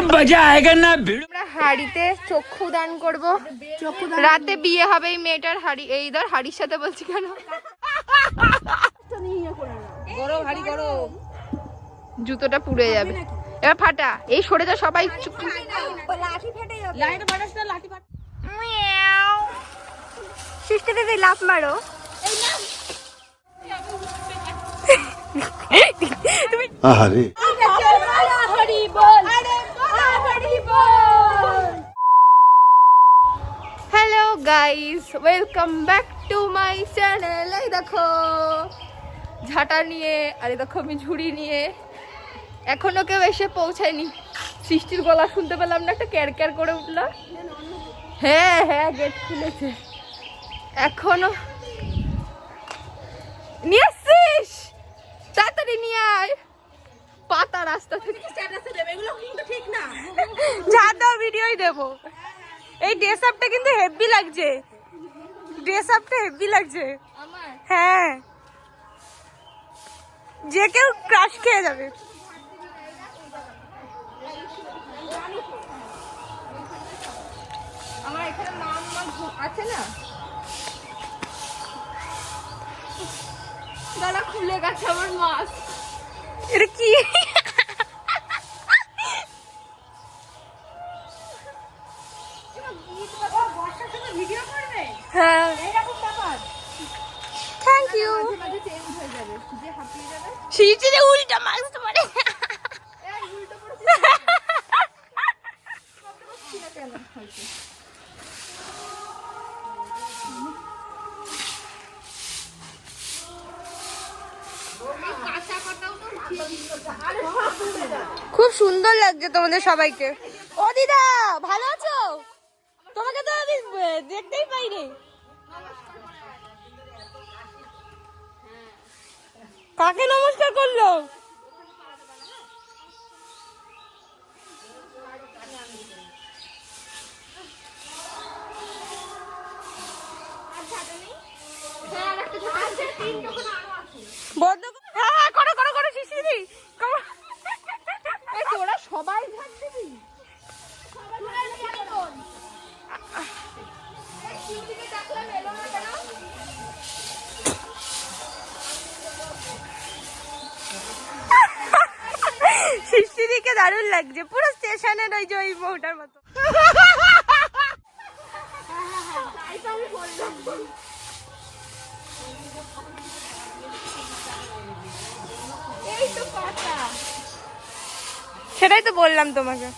मजा आएगा ना। আমরা হাড়িতে চক্ষু দান করব, রাতে বিয়ে হবে এই মেয়েটার। হাড়ি এই ধর, হাড়ির সাথে বলছি কেন, জুতোটা পুড়ে যাবে এবার ফাটা। এই সরে যা সবাই, সিস্টারে লাফ মারো। আরে hello guys, welcome back to my channel. এই দেখো ঝাঁটা নিয়ে, আর এই দেখো আমি ঝুড়ি নিয়ে। এখনো কেউ এসে পৌঁছায়নি। সৃষ্টির গলা শুনতে পেলাম না, একটা ক্যার ক্যার করে উঠলো। হ্যাঁ হ্যাঁ, গেট খুলেছে। এখনো নিয়ে আসছিস, তাড়াতাড়ি নিয়ে আয়। পাতা রাস্তা থেকে যা দাও, ভিডিওই দেবো। এই ড্রেস আপটা কিন্তু হেভি লাগছে, ড্রেস আপটা হেভি লাগছে। হ্যাঁ, যে কেউ ক্রাশ খেয়ে যাবে। আমার এখানে নাম আছে না, গলা খুলে গেছে আমার মাছ। এটা কি? হ্যাঁ, থ্যাংক ইউ। সিঁড়িতে উল্টা মাছ তোমার। খুব সুন্দর লাগছে তোমাদের সবাইকে। ও দিদা, ভালো আছো? তোমাকে তো আমি দেখতেই পাইনি। কাকে নমস্কার করলো? হ্যাঁ, করো করো করো, শিশিরি করো। তোরা সবাই ঝাড় দিবি? শিশিরিকে দারুণ লাগছে, পুরো স্টেশনের ওই যে ওই বউটার মতো। সেটাই তো বললাম তোমাকে।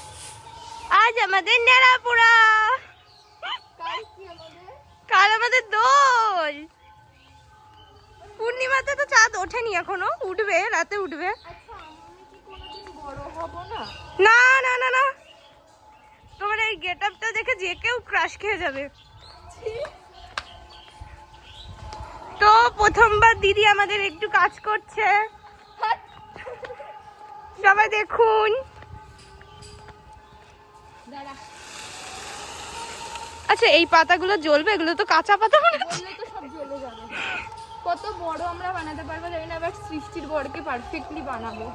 আজ আমাদের নেড়াপুরা, কাল আমাদের দোল। পূর্ণিমাতে তো চাঁদ ওঠেনি এখনো, উঠবে, রাতে উঠবে। না না না না, তোমার এই গেট আপটা দেখে যে কেউ ক্রাশ খেয়ে যাবে। তো প্রথমবার দিদি আমাদের একটু কাজ করছে, সবাই দেখুন। আচ্ছা, এই পাতাগুলো জ্বলবে? এগুলো তো কাঁচা পাতা, মনে হচ্ছে তো সব জ্বলে যাবে। কত বড় আমরা বানাতে পারবো জানি না, বাট সৃষ্টির বড়কে পারফেক্টলি বানাবো।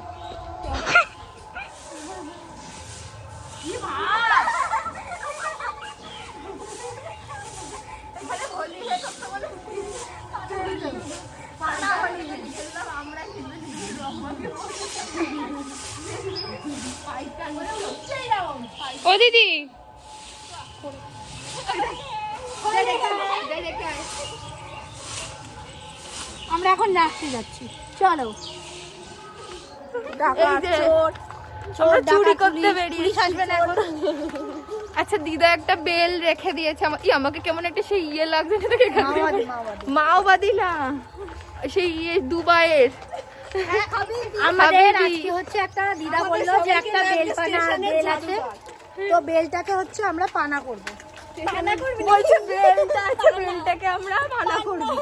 ও দিদি, আমরা এখন নাচতে যাচ্ছি, চলো। চুরি করতে বেরিয়ে আসবেন এখন। আচ্ছা, দিদা একটা বেল রেখে দিয়েছে। আমাকে কেমন একটা সেই ইয়ে লাগছে, মাওবাদী না, সেই ইয়ে দুবাইয়ের। আমাদের আজকে হচ্ছে একটা, দিদা বললো যে একটা বেল আছে, তো বেলটাকে হচ্ছে আমরা পানা করবো। বলছে বেলটা আছে, বেলটাকে আমরা পানা করবো।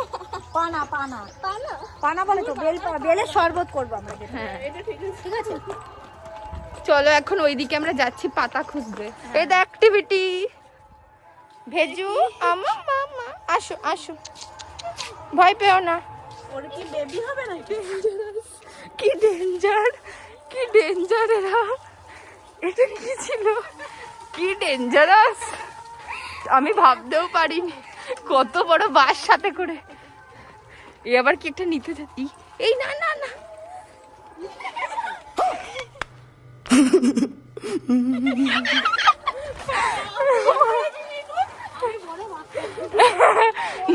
পানা পানা পানা বলে তো, বেলের শরবত করবো আমরা। হ্যাঁ, ঠিক আছে, চলো এখন ওইদিকে আমরা যাচ্ছি পাতা খুঁজতে। এই দ্য অ্যাক্টিভিটি। ভেজু, আমার মামা, আসো আসো, ভয় পেও না। ওর কি বেবি হবে নাকি? কি ডেঞ্জার, কি ডেঞ্জার এরা। এটা কি ছিল? কি ডেঞ্জারাস, আমি ভাবতেও পারিনি কত বড় বাস সাথে করে। এ আবার কি একটা নিতে যাচ্ছি। এই না না না,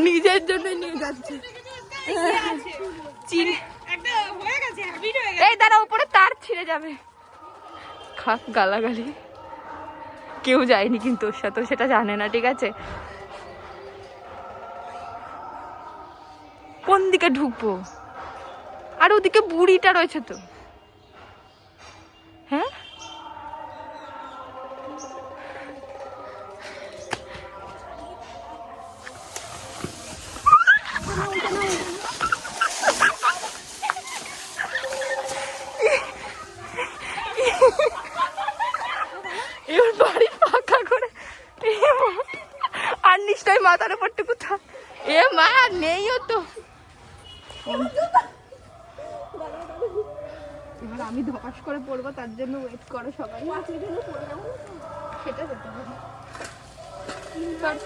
নিজের জন্য নিয়ে যাচ্ছে। এই দাঁড়া, উপরে তার ছিঁড়ে যাবে। খাক গালাগালি, কেউ যায়নি কিন্তু ওর সাথে, ও সেটা জানে না, ঠিক আছে? কোন দিকে ঢুকবো? আর ওদিকে বুড়িটা রয়েছে তো। হ্যাঁ, এবার বাড়ি ফাঁকা করে আর নিশ্চয় মাথার উপর টুকু থাক। এ মা, নেইও তো। এবার আমি ধপাস করে পড়বো, তার জন্য ওয়েট করো সবাই। সেটা যেতে হবে।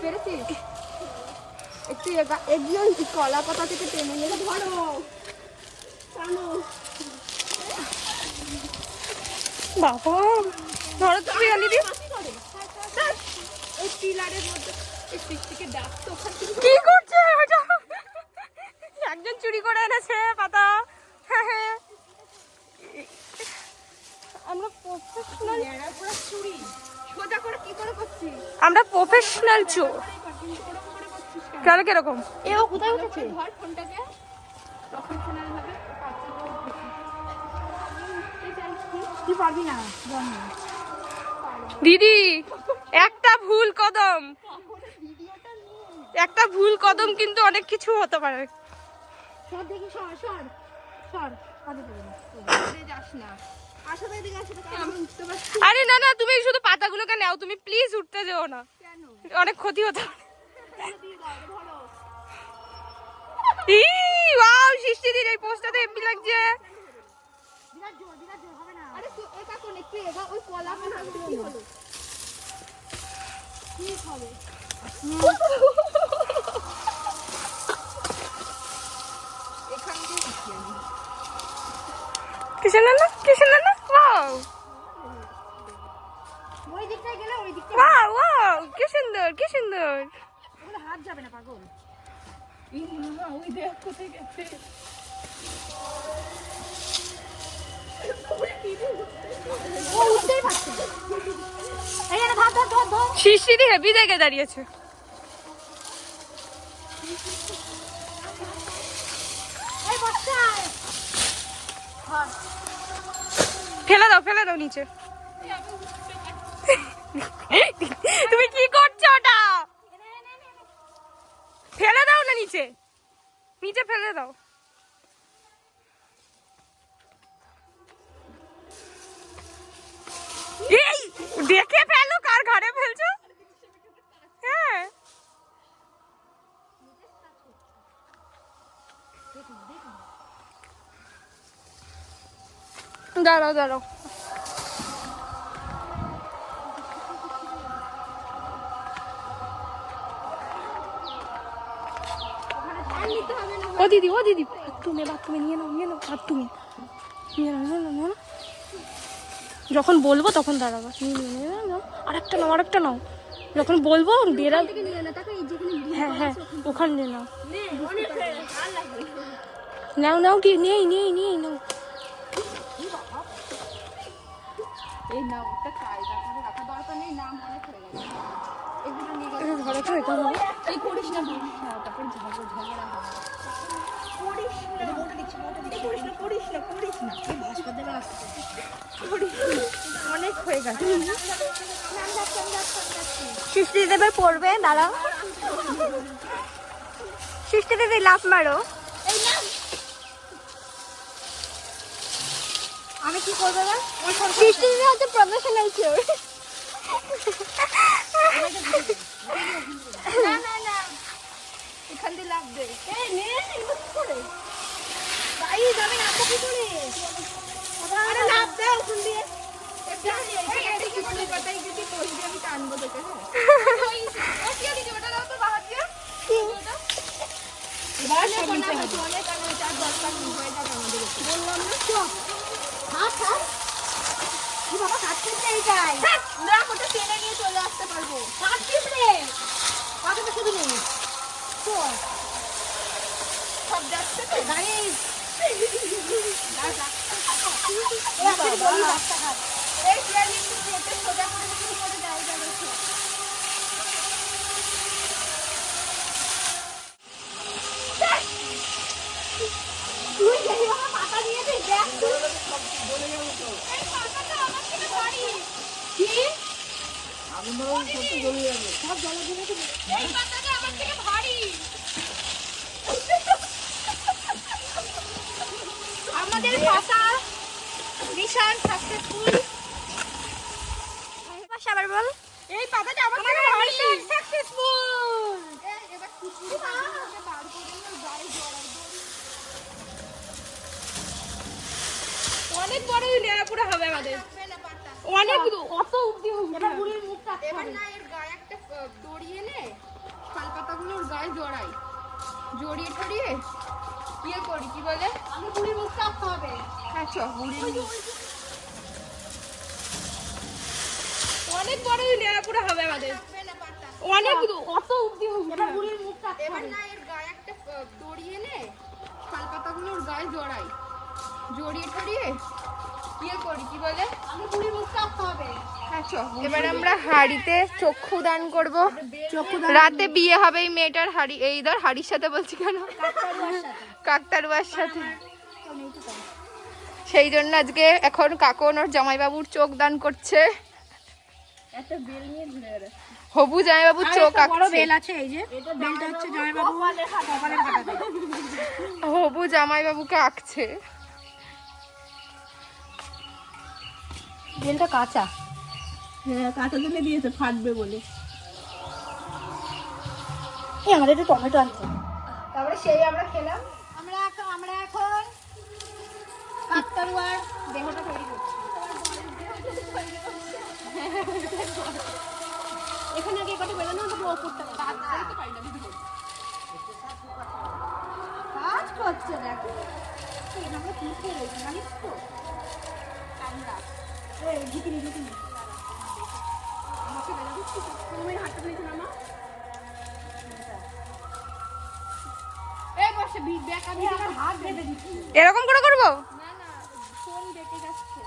পেরেছিস? একটু এগিয়ে কলা পাতা থেকে টেনে নিয়ে ধরো। বাবা ধরো, তুমি আনিবি ওই পিলারের মধ্যে। কি করছে ওটা? একজন চুরি করে এনেছে পাতা। আমরা প্রফেশনাল চুরি সোজা করে কি করে করছি? আমরা প্রফেশনাল চোর। কেন কিরকম? এও কোথায় উঠেছে? ধর ফোনটাকে প্রফেশনাল ভাবে। তুই পারবি না দিদি, একটা ভুল কদম, একটা ভুল কদম কিন্তু অনেক কিছু হতে পারে। সর দেখি, সর সর সর, যাস না। আসলে এদিকে আসে তো আমি উঠতে পারছি। আরে না না, তুমি শুধু পাতাগুলোকে নাও, তুমি প্লিজ উঠতে যেও না, অনেক ক্ষতি হতে পারে। ওয়াও, সৃষ্টি দিদি এই পোস্টটাতে এমনি লাগছে। বিরাট জোর হবে না। আরে তো এটা কোন একটু এগা, ওই কলা পাতা কি হলো? ঠিক হবে। এখান দিয়ে কিসের না কিসের না। ওয়াও ওই দিকটায় গেলে ওই দিকটা। ওয়াও ওয়াও, কি সুন্দর কি সুন্দর। ওগুলো হাত যাবে না পাগল। এই মামা, ওই দেখ কোথায় গেছে। ও উঠতেই পারছে। এই না, ধর ধর ধর ধর। শিশিরি হেভি দেখে দাঁড়িয়েছে। এই বাচ্চা ধর। ফেলে দাও নিচে। তুমি কি করছো ওটা? ফেলে দাও না নিচে, নিচে ফেলে দাও। এই দেখে ফেলো, কার ঘরে ফেলছো। হ্যাঁ, দাঁড়াও। ও দিদি বাথরুমে নিয়ে নাও বাথরুমে নিয়ে নাও। যখন বলবো তখন দাঁড়াবা। নিয়ে নাও, আরেকটা নাও। যখন বলবো বেরা। হ্যাঁ, ওখান দিয়ে নাও কি নেই নাও। এই নাও, ওটা কায়দা করে রাখা দরকার নেই, নাম মনে পড়ে গেছে। এগুলো নিয়ে গেলে ধরে তো এটা হবে। এই করিস না, তারপর ঝগড়া হবে। অনেক হয়ে গেছে। সৃষ্টি দেবে পড়বে, দাঁড়াও। সৃষ্টি দিদি লাফ মারো। আমি কি করবো এবার? সৃষ্টি দিদি হচ্ছে প্রফেশনাল চোর। না, এখান দিয়ে লাভ দে। যাবে না কি করে? আরে লাফ দাও ওখান দিয়ে। আনবো তোকে। এবার সব নিতে হবে। বললাম না চল। হাত হাত। কি বাবা কাট করতে এইটাই। না ওটা টেনে নিয়ে চলে আসতে পারবো। কাট টিপরে। কাটতে শুধু নেই। চল। সব যাচ্ছে তো গাইস। এই প্লেন একটু কেটে সোজা করে দিলে পরে জায়গা রয়েছে। তুই যেই বাবা পাতা নিয়ে তুই দেখ তুই। এই পাতাটা আমার থেকে ভারী। কি? সব জলে দিয়ে দিবি। এই পাতাটা আমার থেকে ভারী। আমাদের পাতা মিশন সাকসেসফুল। আবার বল। এই পাতাটা আমার থেকে ভারী। সাকসেসফুল। এবার কুচি বার করে নিয়ে গায়ে জড়াই দড়ি। অনেক বড় নেড়াপুরা হবে আমাদের। অনেক কত অবধি হবে। এবার বুড়ির মুখটা এবার না এর গায়ে একটা দড়ি এনে শাল পাতাগুলো ওর গায়ে জড়াই, জড়িয়ে ঠড়িয়ে ইয়ে করি, কি বলে, আমি বুড়ির মুখটা আঁকতে হবে। হ্যাঁ চ বুড়ি অনেক বড় নেড়াপুরা হবে আমাদের। অনেক কত অবধি হবে। এবার বুড়ির মুখটা আঁকতে এবার হবে। না এর গায়ে একটা দড়ি এনে শাল পাতাগুলো ওর গায়ে জড়াই, জড়িয়ে ঠড়িয়ে ইয়ে করি, কি বলে, আমি বুড়ির মুখটা আঁকতে হবে। হ্যাঁ চ। এবার আমরা হাড়িতে চক্ষু দান করব। চক্ষু রাতে বিয়ে হবে এই মেয়েটার, হাড়ি এই ধর হাড়ির সাথে বলছি কেন, কাকতারুয়ার সাথে। কাকতারুয়ার সাথে। কেউ নেই তো তাই। সেই জন্য আজকে এখন কাকন ওর জামাইবাবুর চোখ দান করছে। একটা বেল নিয়ে ঘুরে বেড়াচ্ছে। হবু জামাইবাবুর চোখ বড় আঁকছে। বেল আছে এই যে। বেলটা হচ্ছে জামাইবাবু কপালে ফাটাবে। হবু জামাইবাবুকে আঁকছে। বেলটা কাঁচা। হ্যাঁ কাঁচা জন্য দিয়েছে ফাটবে বলে। এই আমাদের একটু টমেটো আনতে হবে। তারপরে সেই আমরা খেলাম। আমরা এখন কাকতারুয়ার দেহটা তৈরি করছি। এখানে আগে কটা বেলানো হবে ওপরটা কাজ করছে দেখো। আমরা কি খেয়ে রয়েছি জানিস তো? আমরা এই ঝুঁকিনি আমাকে বেলা দিচ্ছি তো। তুমি হাতটা ধরেছিল না? এই বসে ব্যাকা এই আমার হাত বেঁধে দিচ্ছি। এরকম করে করব। না না ফোন ডেকে যাচ্ছে।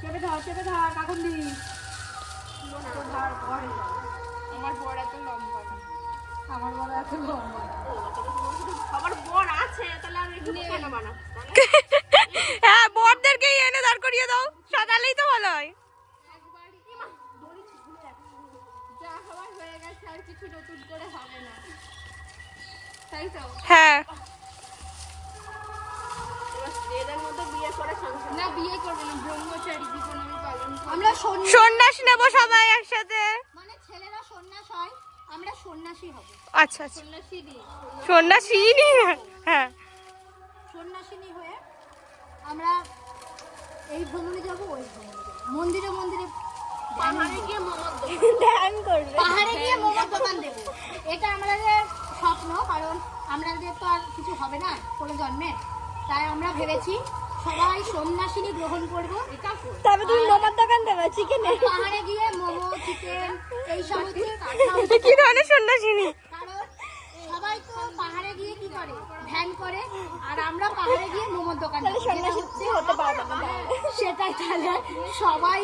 চেপে ধর কাকুন দি। আমার বড় এত লম্বা না। আমার বড় এত লম্বা। আমার বর আছে তাহলে আমি একটু কেন বানাবো? হ্যাঁ বড়দেরকেই এনে দাঁড় করিয়ে দাও, সাজালেই তো ভালো হয়। যা হওয়ার হয়ে গেছে, আর কিছু নতুন করে হবে না, তাই তো? হ্যাঁ এদের মধ্যে বিয়ে করে সংসার না বিয়ে করবো না, ব্রহ্মচারী জীবন আমি পালন করবো। আমরা সন্ন্যাস নেবো সবাই একসাথে। মানে ছেলেরা সন্ন্যাস হয়, আমরা সন্ন্যাসী হব। আচ্ছা আচ্ছা, সন্ন্যাসীনী সন্ন্যাসিনী। হ্যাঁ সন্ন্যাসিনী হয়ে আমরা এই ভ্রমণে যাব, ওই ভ্রমণে যাব, মন্দিরে মন্দিরে পাহাড়ে গিয়ে মোমো ধ্যান করবে, পাহাড়ে গিয়ে মোমোর দোকান দেবো। এটা আমাদের স্বপ্ন, কারণ আমাদের তো আর কিছু হবে না কোনো জন্মে, তাই আমরা ভেবেছি সবাই সন্ন্যাসিনী গ্রহণ করবো। তবে তুমি মোমোর দোকান দেবে চিকেনে? পাহাড়ে গিয়ে মোমো, চিকেন এই সমস্ত কি ধরনের সন্ন্যাসিনী? কারণ সবাই তো পাহাড়ে গিয়ে কি করে, ধ্যান করে, আর আমরা পাহাড়ে গিয়ে মোমোর দোকান দেবো। সন্ন্যাসী হতে পারবে না। সেটাই, তাহলে সবাই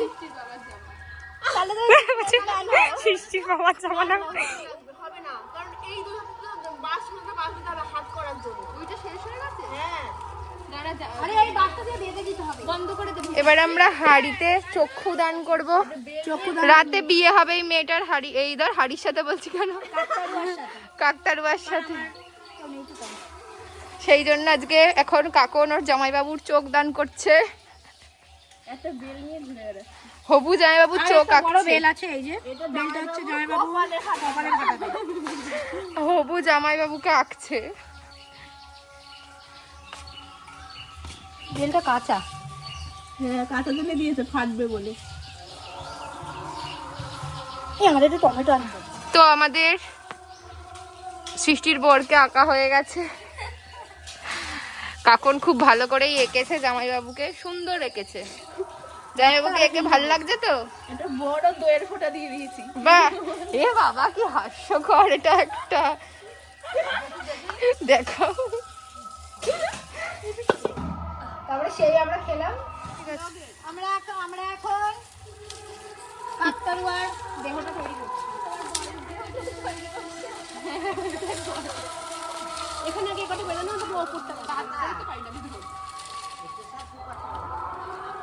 সৃষ্টি পাওয়ার জামানা। হবে না, কারণ এই বাস দিতে হবে হাত করার জন্য। ওইটা শেষ হয়ে গেছে। হ্যাঁ আরে এই বাসটা দিয়ে বেঁধে দিতে হবে, বন্ধ করে দেবো। এবার আমরা হাড়িতে চক্ষু দান করব। চক্ষু রাতে বিয়ে হবে এই মেয়েটার, হাড়ি এই ধর হাড়ির সাথে বলছি কেন, কাকতারুয়ার সাথে। কাকতারুয়ার সাথে। কেউ নেই তো তাই। সেই জন্য আজকে এখন কাকন ওর জামাইবাবুর চোখ দান করছে। একটা বেল নিয়ে ঘুরে বেড়াচ্ছে। হবু জামাইবাবুর চোখ একটা বড় আঁকছে। বেল আছে এই যে। বেলটা হচ্ছে জামাইবাবু কপালে ফাটাবে। হবু জামাইবাবুকে আঁকছে। বেলটা কাঁচা। হ্যাঁ কাঁচা জন্য দিয়েছে ফাটবে বলে। এই আমাদের একটু টমেটো আনতে হবে। তো আমাদের সৃষ্টির বরকে আঁকা হয়ে গেছে। কাকন খুব ভালো করেই এঁকেছে জামাইবাবুকে, সুন্দর এঁকেছে। জামাইবাবুকে এঁকে ভালো লাগছে তো? একটা বড় দইয়ের ফোঁটা দিয়ে দিয়েছি। বাহ, এ বাবা কি হাস্যকর এটা একটা। দেখো, তারপরে সেই আমরা খেলাম। আমরা এখন কাকতারুয়ার দেহটা তৈরি করছি। এখানে আগে কত বেরোনো তো করতে পারি না,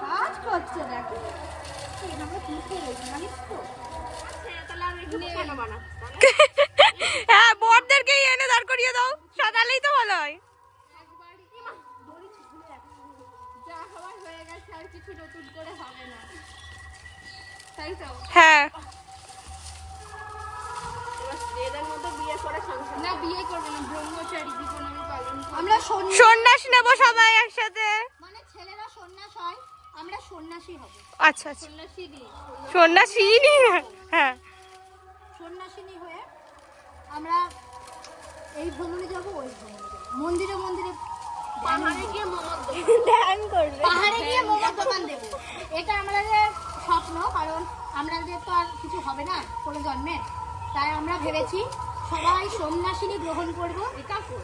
কাজ করছে দেখো। আমরা কি খেয়ে জানিস তো? তাহলে আমি একটু খানা বানা। হ্যাঁ, বরদেরকেই এনে দাঁড় করিয়ে দাও, সাজালেই তো ভালো হয়। যা হওয়ার হয়ে গেছে, আর কিছু নতুন করে হবে না, তাই তো? হ্যাঁ, এবার এদের মতো বিয়ে করে সংসার না, বিয়ে করবে না, ব্রহ্মচারী জীবন আমি পালন করব। আমরা সন্ন্যাস নেবো সবাই একসাথে। মানে ছেলেরা সন্ন্যাস হয়, আমরা সন্ন্যাসী হব। আচ্ছা আচ্ছা, সন্ন্যাসিনী। হ্যাঁ, সন্ন্যাসিনী হয়ে আমরা এই ভ্রমণে যাব, ওই ভ্রমণে যাব, মন্দিরে মন্দিরে পাহাড়ে গিয়ে মোমো ধ্যান করবে, পাহাড়ে গিয়ে মোমোর দোকান দেবো। এটা আমাদের স্বপ্ন, কারণ আমাদের তো আর কিছু হবে না কোনো জন্মে, তাই আমরা ভেবেছি সবাই সন্ন্যাসিনী গ্রহণ করবো।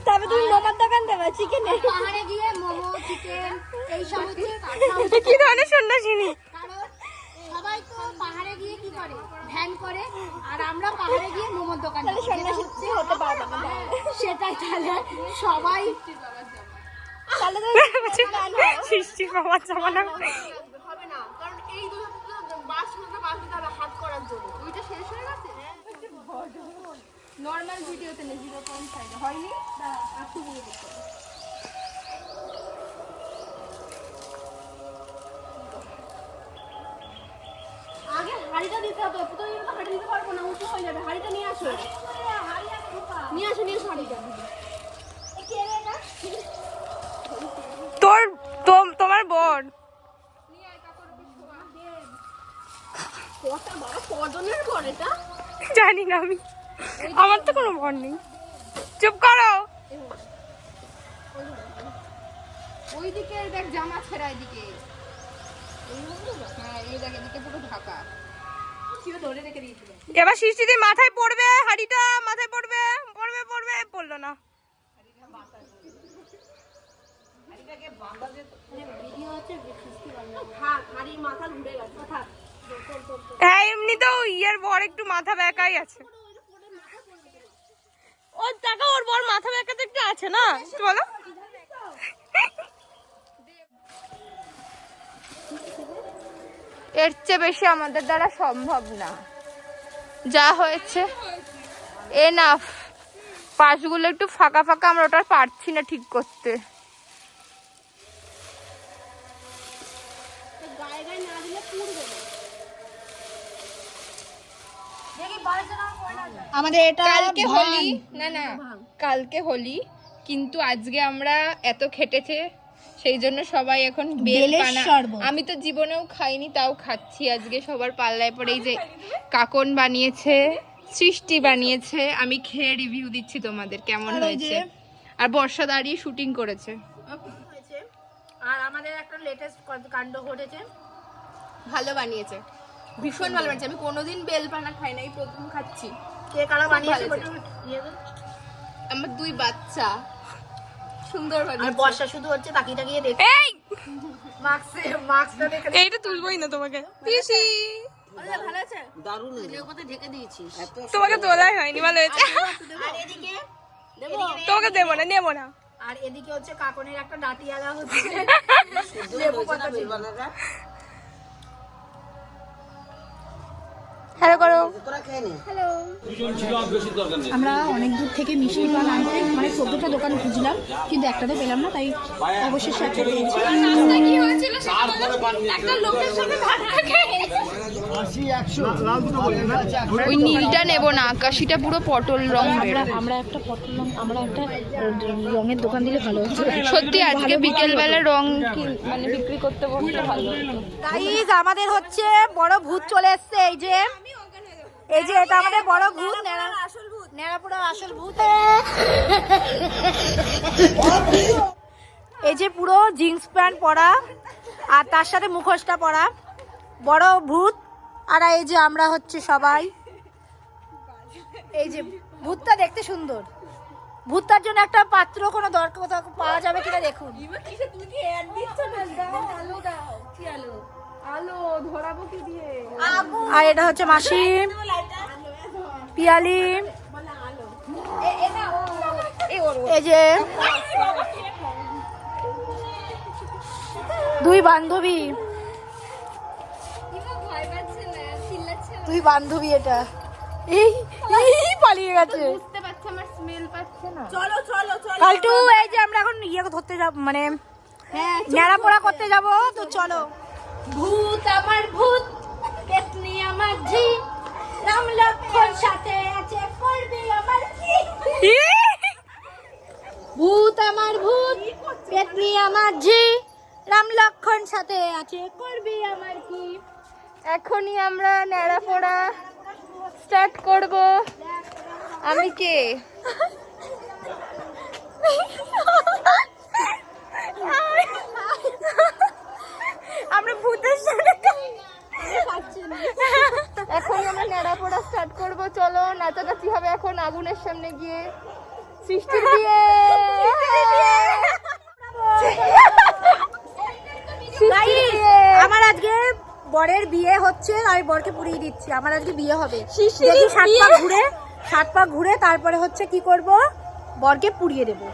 তবে তুমি মোমোর দোকান দেবে, চিকেন। পাহাড়ে গিয়ে মোমো, চিকেন এইসব হচ্ছে কি ধরনের সন্ন্যাসিনী? কারণ সবাই তো পাহাড়ে গিয়ে কি করে, ধ্যান করে, আর আমরা পাহাড়ে গিয়ে মোমোর দোকান দেবো। সন্ন্যাসী হতে পারবে না। সেটাই, তাহলে সবাই সৃষ্টি বাবা জামানা হবে না, কারণ এই দুটো বাস দিতে হবে হাত করার জন্য। ওইটা শেষ হয়ে গেছে। নর্মাল ভিডিওতে নেই, 0.5 হয়নি। একটু বলে দিতে হবে। আগে হাড়িটা দিতে হবে, প্রতিদিন তো হাড়ি দিতে পারবো না, উঁচু হয়ে যাবে। হাড়িটা নিয়ে আসো, নিয়ে আসো হাড়িটা। তোমার বোন কজনের পর এটা জানি না আমি, আমার তো কোনো বোন নেই। চুপ করো। ওইদিকে দেখ জামা ছেঁড়া, এদিকে হ্যাঁ, এই দেখ এদিকে পুরো ঢাকা। ধরে রেখে দিয়েছিল। এবার সৃষ্টিতে মাথায় পড়বে, হাড়িটা মাথায় পড়বে, পড়বে পড়বে, পড়লো না। হ্যাঁ, এমনিতেও ইয়ের বর একটু মাথা ব্যাকাই আছে। ওর টাকা, ওর বর মাথা ব্যাকাতে একটু আছে না, একটু বলো। এর চেয়ে বেশি আমাদের দ্বারা সম্ভব না, যা হয়েছে এনাফ। পাশগুলো একটু ফাঁকা ফাঁকা, আমরা ওটা পারছি না ঠিক করতে। আমাদের এটা কালকে হোলি, না না কালকে হোলি, কিন্তু আজকে আমরা এত খেটেছে সেই জন্য সবাই এখন বেল পানা। আমি তো জীবনেও খাইনি, তাও খাচ্ছি আজকে সবার পাল্লায় পড়ে। এই যে কাকন বানিয়েছে, সৃষ্টি বানিয়েছে, আমি খেয়ে রিভিউ দিচ্ছি তোমাদের কেমন হয়েছে। আর বর্ষা দাঁড়িয়ে শুটিং করেছে। আর আমাদের একটা লেটেস্ট কাণ্ড ঘটেছে, ভালো বানিয়েছে, ভীষণ ভালো বানিয়েছে। আমি কোনোদিন বেল পানা খাই না, এই প্রথম খাচ্ছি। কে কারা বানিয়েছে? আমার 2 বাচ্চা, সুন্দর আর বানিয়েছে। বর্ষা শুধু হচ্ছে তাকিয়ে তাকিয়ে দেখে, এই মাস্কটা দেখে এইটা তুলবই না তোমাকে পিসি, ভালো আছে। দারুণ ঢেকে দিয়েছিস। তোমাকে তোলাই হয়নি, ভালো হয়েছে। আর এদিকে তোমাকে দেবো না, নেবো না। আর এদিকে হচ্ছে কাকনের একটা ডাটি আগা হচ্ছে, লেবু পাতা ছিল। হ্যালো করো। আমরা অনেক দূর থেকে মিষ্টি পান আনতে, মানে 14টা দোকান খুঁজলাম, কিন্তু একটা তো পেলাম না, তাই অবশেষে একটা পেয়েছি। কি হয়েছিল একটা লোকের সাথে ধাক্কা খেয়ে। ওই নীলটা নেব না, আকাশিটা পুরো পটল রং বের। আমরা একটা পটল রং, আমরা একটা রঙের দোকান দিলে ভালো হতো। সত্যি আজকে বিকেল বেলা রং মানে বিক্রি করতে বসলে ভালো হতো। গাইস, আমাদের হচ্ছে বড় ভূত চলে এসেছে। এই যে এই যে এটা আমাদের বড় ভূত, ন্যাড়াপোড়ার আসল ভূত। এই যে পুরো জিন্স প্যান্ট পরা আর তার সাথে মুখোশটা পরা বড় ভূত। আর এই যে আমরা হচ্ছে সবাই। এই যে ভূতটা দেখতে সুন্দর। ভূতটার জন্য একটা পাত্র কোনো দরকার কোথাও পাওয়া যাবে কিনা দেখুন। আলো ধরাবো কি দিয়ে? আর এটা হচ্ছে মাসি, পিয়ালি, এই যে দুই বান্ধবী, দুই বান্ধবী। এটা এই এই পালিয়ে গেছে। বুঝতে পারছি আমার স্মেল পাচ্ছে না। কালটু এই যে আমরা এখন ইয়ে ধরতে যাব, মানে ন্যাড়া পোড়া করতে যাব, তো চলো। ভূত আমার ভূত, পেতনি আমার ঝি, রাম লক্ষ্মণ সাথে আছে, করবি আমার কি? ভূত আমার ভূত, পেতনি আমার ঝি, রাম লক্ষ্মণ সাথে আছে, করবি আমার কি? এখনই আমরা ন্যাড়া পড়া স্টার্ট করব। আমি কে? আমরা ভূতের সাথে এখনই আমরা ন্যাড়া পড়া স্টার্ট করব। চলো নাচানাচি হবে এখন আগুনের সামনে গিয়ে। সৃষ্টির বিয়ে। আমার আজকে বরের বিয়ে হচ্ছে, আমি বরকে পুড়িয়ে দিচ্ছি। আমার আজকে বিয়ে হবে, শিশির দেখি বিয়ে। সাত পা ঘুরে তারপরে হচ্ছে কি করব, বরকে পুড়িয়ে দেবো।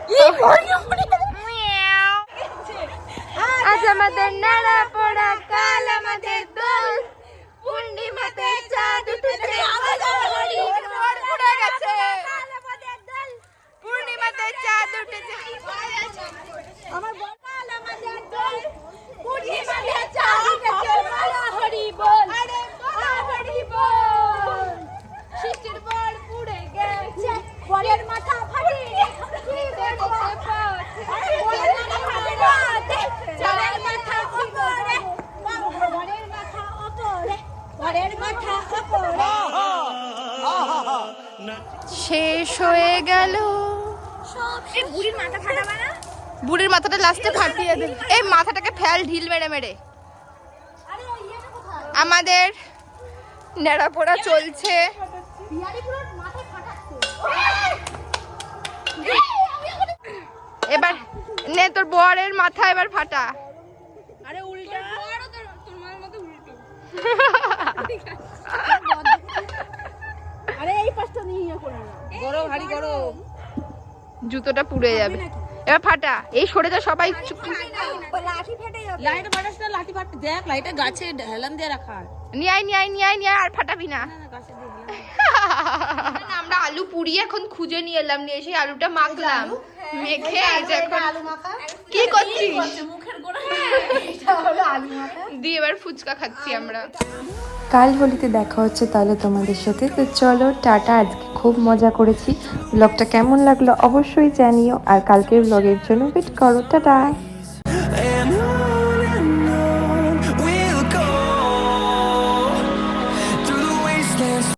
আজ আমাদের ন্যাড়া পড়া, কাল আমাদের দোল, পূর্ণিমাতে চাঁদ উঠেছে, বর পুড়ে গেছে। পূর্ণিমাতে চাঁদ উঠেছে, আমার বর কাল আমাদের দোল, পূর্ণিমাতে চাঁদ উঠেছে, বলা হরি বল, আরে বলা হরি বল। শিশির বর পুড়ে গেছে, বরের মাথা ফাটিয়ে কি করবো পথ, বরের মাথা ফাটিয়ে চাঁদের মাথা ওপরে, বরের মাথা ওপরে, বরের মাথা ওপরে। শেষ হয়ে গেল। এই বুড়ির মাথা ফাটাবে না? বুড়ির মাথাটা লাস্টে ফাটিয়ে দেবে। এই মাথাটাকে ফেল ঢিল মেরে মেরে। আরে ওই ইয়েটা কোথায়? আমাদের ন্যাড়া পোড়া চলছে। বিয়ারি পুরো মাথায় ফাটাচ্ছে। এবার নে তোর বরের মাথা এবার ফাটা। আরে উল্টা বড় তোর মার মতো উল্টো। আরে এই পাশটা নিয়ে ইয়ে করে না। গরম হাড়ি গরম। জুতোটা পুড়ে যাবে। এবার ফাটা। এই সরে যা সবাই। লাঠি ফেটে যাবে। লাইট বাড়াস না, লাঠি ফাট দেখ, লাইটটা গাছে হেলান দিয়ে রাখা। নিয়ে আয় নিয়ে আয় নিয়ে আয় নিয়ে আয়, আর ফাটাবি না। গাছে দিয়ে আমরা আলু পুড়িয়ে এখন খুঁজে নিয়ে এলাম, নিয়ে এসে আলুটা মাখলাম। মেখে এই যে এখন আলু মাখা। কি করছিস? মুখের গোড়া। এটা হলো আলু মাখা। দিয়ে এবার ফুচকা খাচ্ছি আমরা। কাল হোলিতে দেখা হচ্ছে তাহলে তোমাদের সাথে। তো চলো টাটা, আজকে খুব মজা করেছি। ব্লগটা কেমন লাগলো অবশ্যই জানিও, আর কালকের ব্লগের জন্য ওয়েট করো। টাটা।